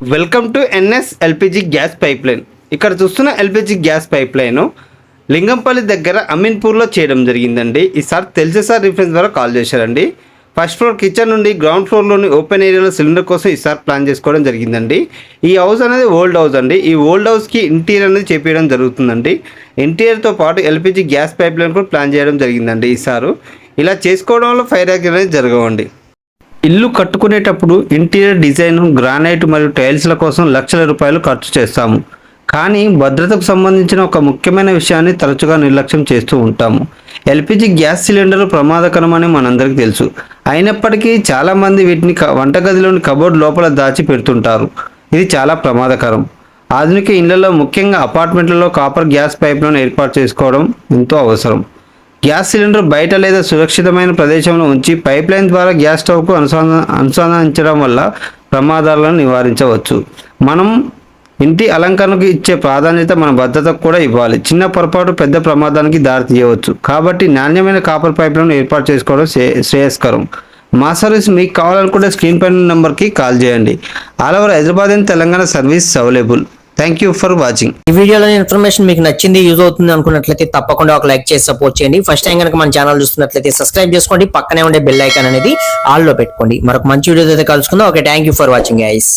Welcome to NS LPG gas pipe line. ఇక్కడ చూస్తున్న LPG gas pipe line Lingampally దగ్గర అమీన్పూర్లో చేయడం జరిగిందండి. ఈసారి తెలిసే సార్ రిఫరెన్స్ ద్వారా కాల్ చేశారండి. ఫస్ట్ ఫ్లోర్ కిచెన్ నుండి గ్రౌండ్ ఫ్లోర్లోని ఓపెన్ ఏరియాలో సిలిండర్ కోసం ఈసారి ప్లాన్ చేసుకోవడం జరిగిందండి. ఈ హౌస్ అనేది ఓల్డ్ హౌస్ అండి. ఈ ఓల్డ్ హౌస్కి ఇంటీరియర్ అనేది చేపించడం జరుగుతుందండి. ఇంటీరియర్తో పాటు ఎల్పిజి గ్యాస్ పైప్ లైన్ కూడా ప్లాన్ చేయడం జరిగిందండి. ఈసారి ఇలా చేసుకోవడం వల్ల ఫైర్ యాక్సిడెంట్ అనేది జరగవండి. ఇల్లు కట్టుకునేటప్పుడు ఇంటీరియర్ డిజైన్, గ్రానైట్ మరియు టైల్స్ల కోసం లక్షల రూపాయలు ఖర్చు చేస్తాము. కానీ భద్రతకు సంబంధించిన ఒక ముఖ్యమైన విషయాన్ని తరచుగా నిర్లక్ష్యం చేస్తూ ఉంటాము. ఎల్పిజి గ్యాస్ సిలిండర్లు ప్రమాదకరమని మనందరికీ తెలుసు. అయినప్పటికీ చాలామంది వీటిని వంటగదిలోని కబోర్డ్ లోపల దాచి పెడుతుంటారు. ఇది చాలా ప్రమాదకరం. ఆధునిక ఇళ్లలో, ముఖ్యంగా అపార్ట్మెంట్లలో కాపర్ గ్యాస్ పైప్లను ఏర్పాటు చేసుకోవడం ఎంతో అవసరం. గ్యాస్ సిలిండర్ బయట లేదా సురక్షితమైన ప్రదేశంలో ఉంచి పైప్ లైన్ ద్వారా గ్యాస్ స్టవ్కు అనుసంధానించడం వల్ల ప్రమాదాలను నివారించవచ్చు. మనం ఇంటి అలంకరణకు ఇచ్చే ప్రాధాన్యత మన భద్రతకు కూడా ఇవ్వాలి. చిన్న పొరపాటు పెద్ద ప్రమాదానికి దారి తీయవచ్చు. కాబట్టి నాణ్యమైన కాపర్ పైప్లను ఏర్పాటు చేసుకోవడం శ్రేయస్కరం. మా సర్వీస్ మీకు కావాలనుకుంటే స్క్రీన్ పైన నెంబర్కి కాల్ చేయండి. All over Hyderabad and Telangana service available. Thank you for watching. ఈ వీడియోలో ఇన్ఫర్మేషన్ మీకు నచ్చింది, యూజ్ అవుతుంది అనుకున్నట్లయితే తప్పకుండా ఒక లైక్ చేసి సపోర్ట్ చేయండి. ఫస్ట్ టైం కనుక మన ఛానల్ చూస్తున్నట్లయితే సబ్స్క్రైబ్ చేసుకోండి. పక్కనే ఉండే బెల్ ఐకాన్ అనేది ఆల్ లో పెట్టుకోండి. మరొక మంచి వీడియో అయితే కలుసుకుందాం. Okay, thank you for watching guys.